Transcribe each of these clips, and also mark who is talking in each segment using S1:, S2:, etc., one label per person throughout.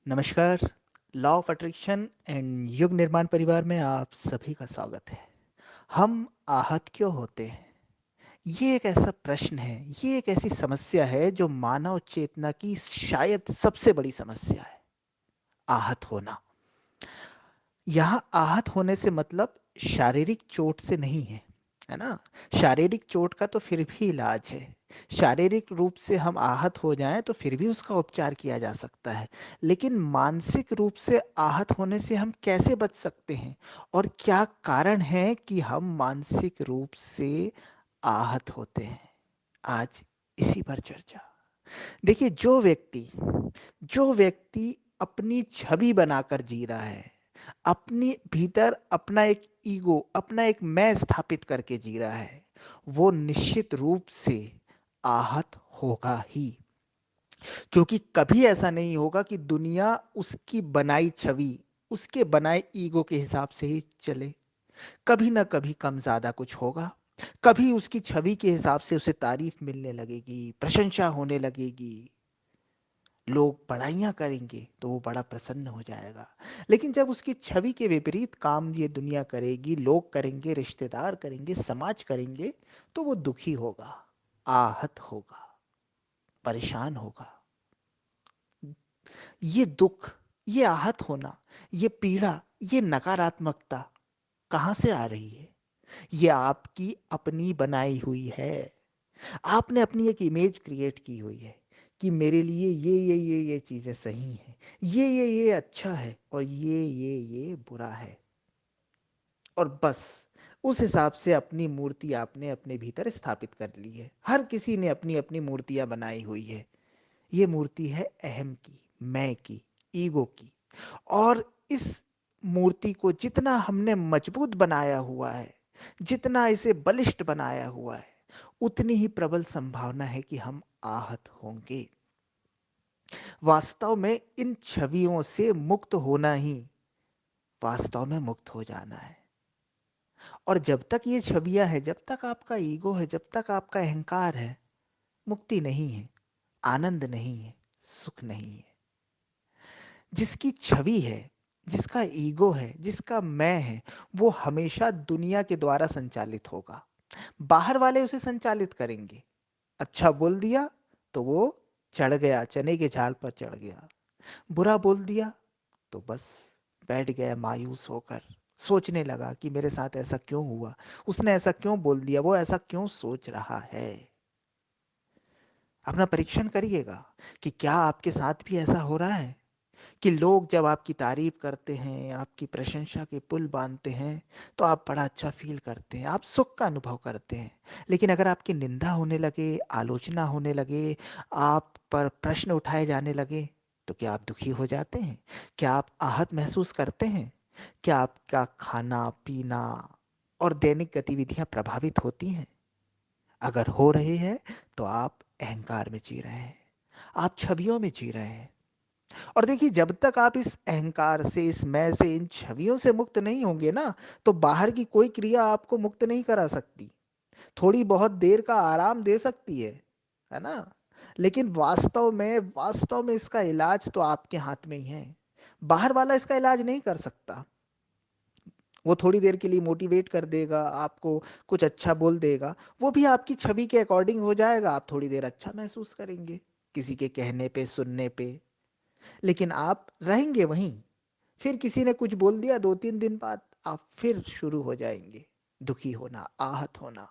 S1: नमस्कार। Law of attraction and युग निर्माण परिवार में आप सभी का स्वागत है। हम आहत क्यों होते हैं? ये एक ऐसा प्रश्न है, ये एक ऐसी समस्या है जो मानव चेतना की शायद सबसे बड़ी समस्या है। आहत होना। यहाँ आहत होने से मतलब शारीरिक चोट से नहीं है ना? शारीरिक चोट का तो फिर भी इलाज है। शारीरिक रूप से हम आहत हो जाएं तो फिर भी उसका उपचार किया जा सकता है। लेकिन मानसिक रूप से आहत होने से हम कैसे बच सकते हैं? और क्या कारण है कि हम मानसिक रूप से आहत होते हैं? आज इसी पर चर्चा। देखिए, जो व्यक्ति अपनी छवि बनाकर जी रहा है, अपनी भीतर अपना एक ईगो, अपना एक मैं स्थापित करके जी रहा है, वो निश्चित रूप से आहत होगा ही। क्योंकि कभी ऐसा नहीं होगा कि दुनिया उसकी बनाई छवि, उसके बनाए ईगो के हिसाब से ही चले। कभी ना कभी कम ज्यादा कुछ होगा। कभी उसकी छवि के हिसाब से उसे तारीफ मिलने लगेगी, प्रशंसा होने लगेगी, लोग बड़ाइयाँ करेंगे तो वो बड़ा प्रसन्न हो जाएगा। लेकिन जब उसकी छवि के विपरीत काम ये दुनिया करेगी, लोग करेंगे, रिश्तेदार करेंगे, समाज करेंगे, तो वो दुखी होगा, आहत होगा, परेशान होगा। ये दुख, ये आहत होना, ये पीड़ा, ये नकारात्मकता कहाँ से आ रही है? ये आपकी अपनी बनाई हुई है। आपने अपनी एक इमेज क्रिएट की हुई है कि मेरे लिए ये चीज़ें सही हैं, ये अच्छा है और ये बुरा है। और बस उस हिसाब से अपनी मूर्ति आपने अपने भीतर स्थापित कर ली है। हर किसी ने अपनी अपनी मूर्तियां बनाई हुई है। ये मूर्ति है अहम की, मैं की, ईगो की। और इस मूर्ति को जितना हमने मजबूत बनाया हुआ है, जितना इसे बलिष्ठ बनाया हुआ है, उतनी ही प्रबल संभावना है कि हम आहत होंगे। वास्तव में इन छवियों से मुक्त होना ही वास्तव में मुक्त हो जाना है। और जब तक ये छवियां है, जब तक आपका ईगो है, जब तक आपका अहंकार है, मुक्ति नहीं है, आनंद नहीं है, सुख नहीं है। जिसकी छवि है, जिसका ईगो है, जिसका मैं है, वो हमेशा दुनिया के द्वारा संचालित होगा। बाहर वाले उसे संचालित करेंगे। अच्छा बोल दिया तो वो चढ़ गया, चने के झाड़ पर चढ़ गया। बुरा बोल दिया तो बस बैठ गया मायूस होकर। सोचने लगा कि मेरे साथ ऐसा क्यों हुआ, उसने ऐसा क्यों बोल दिया, वो ऐसा क्यों सोच रहा है। अपना परीक्षण करिएगा कि क्या आपके साथ भी ऐसा हो रहा है कि लोग जब आपकी तारीफ करते हैं, आपकी प्रशंसा के पुल बांधते हैं, तो आप बड़ा अच्छा फील करते हैं, आप सुख का अनुभव करते हैं। लेकिन अगर आपकी निंदा होने लगे, आलोचना होने लगे, आप पर प्रश्न उठाए जाने लगे, तो क्या आप दुखी हो जाते हैं? क्या आप आहत महसूस करते हैं? क्या आपका खाना पीना और दैनिक गतिविधियां प्रभावित होती हैं? अगर हो रहे हैं तो आप अहंकार में जी रहे हैं, आप छवियों में जी रहे हैं। और देखिए, जब तक आप इस अहंकार से, इस मैं से, इन छवियों से मुक्त नहीं होंगे ना, तो बाहर की कोई क्रिया आपको मुक्त नहीं करा सकती। थोड़ी बहुत देर का आराम दे सकती है ना? लेकिन वास्तव में इसका इलाज तो आपके हाथ में ही है। बाहर वाला इसका इलाज नहीं कर सकता। वो थोड़ी देर के लिए मोटिवेट कर देगा आपको, कुछ अच्छा बोल देगा, वो भी आपकी छवि के अकॉर्डिंग हो जाएगा। आप थोड़ी देर अच्छा महसूस करेंगे किसी के कहने पे, सुनने पे। लेकिन आप रहेंगे वहीं। फिर किसी ने कुछ बोल दिया, 2-3 दिन बाद आप फिर शुरू हो जाएंगे दुखी होना, आहत होना।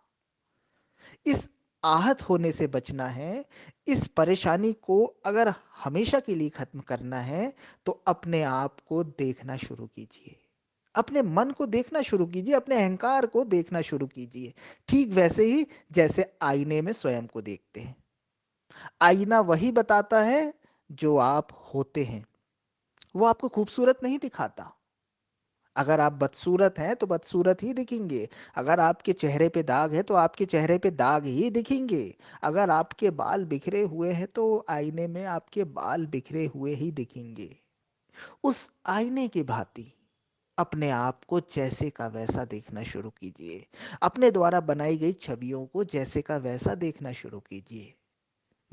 S1: इस आहत होने से बचना है, इस परेशानी को अगर हमेशा के लिए खत्म करना है, तो अपने आप को देखना शुरू कीजिए। अपने मन को देखना शुरू कीजिए, अपने अहंकार को देखना शुरू कीजिए। ठीक वैसे ही जैसे आईने में स्वयं को देखते हैं। आईना वही बताता है जो आप होते हैं, वो आपको खूबसूरत नहीं दिखाता। अगर आप बदसूरत हैं तो बदसूरत ही दिखेंगे। अगर आपके चेहरे पे दाग है तो आपके चेहरे पे दाग ही दिखेंगे। अगर आपके बाल बिखरे हुए हैं तो आईने में आपके बाल बिखरे हुए ही दिखेंगे। उस आईने की भांति अपने आप को जैसे का वैसा देखना शुरू कीजिए। अपने द्वारा बनाई गई छवियों को जैसे का वैसा देखना शुरू कीजिए।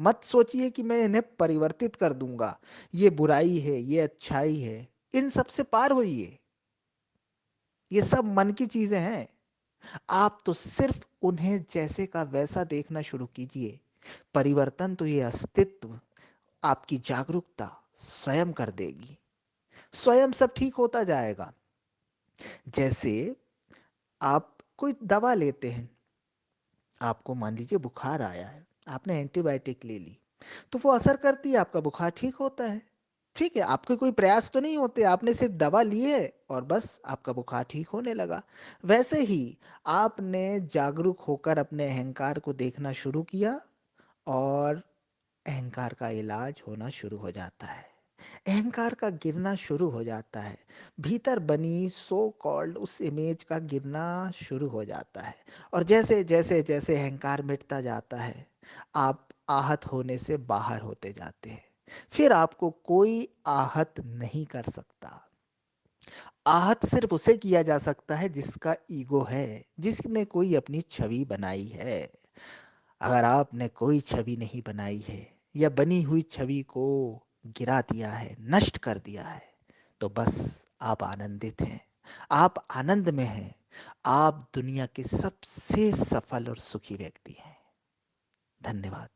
S1: मत सोचिए कि मैं इन्हें परिवर्तित कर दूंगा, ये बुराई है, ये अच्छाई है। इन सब से पार होइए। ये सब मन की चीजें हैं। आप तो सिर्फ उन्हें जैसे का वैसा देखना शुरू कीजिए। परिवर्तन तो ये अस्तित्व, आपकी जागरूकता स्वयं कर देगी। स्वयं सब ठीक होता जाएगा। जैसे आप कोई दवा लेते हैं, आपको मान लीजिए बुखार आया है, आपने एंटीबायोटिक ले ली, तो वो असर करती है, आपका बुखार ठीक होता है। ठीक है, आपके कोई प्रयास तो नहीं होते, आपने सिर्फ दवा ली है और बस आपका बुखार ठीक होने लगा। वैसे ही आपने जागरूक होकर अपने अहंकार को देखना शुरू किया और अहंकार का इलाज होना शुरू हो जाता है। अहंकार का गिरना शुरू हो जाता है। भीतर बनी सो कॉल्ड उस इमेज का गिरना शुरू हो जाता है। और जैसे जैसे जैसे अहंकार मिटता जाता है, आप आहत होने से बाहर होते जाते हैं। फिर आपको कोई आहत नहीं कर सकता। आहत सिर्फ उसे किया जा सकता है जिसका ईगो है, जिसने कोई अपनी छवि बनाई है। अगर आपने कोई छवि नहीं बनाई है या बनी हुई छवि को गिरा दिया है, नष्ट कर दिया है, तो बस आप आनंदित हैं। आप आनंद में हैं। आप दुनिया के सबसे सफल और सुखी व्यक्ति हैं। धन्यवाद।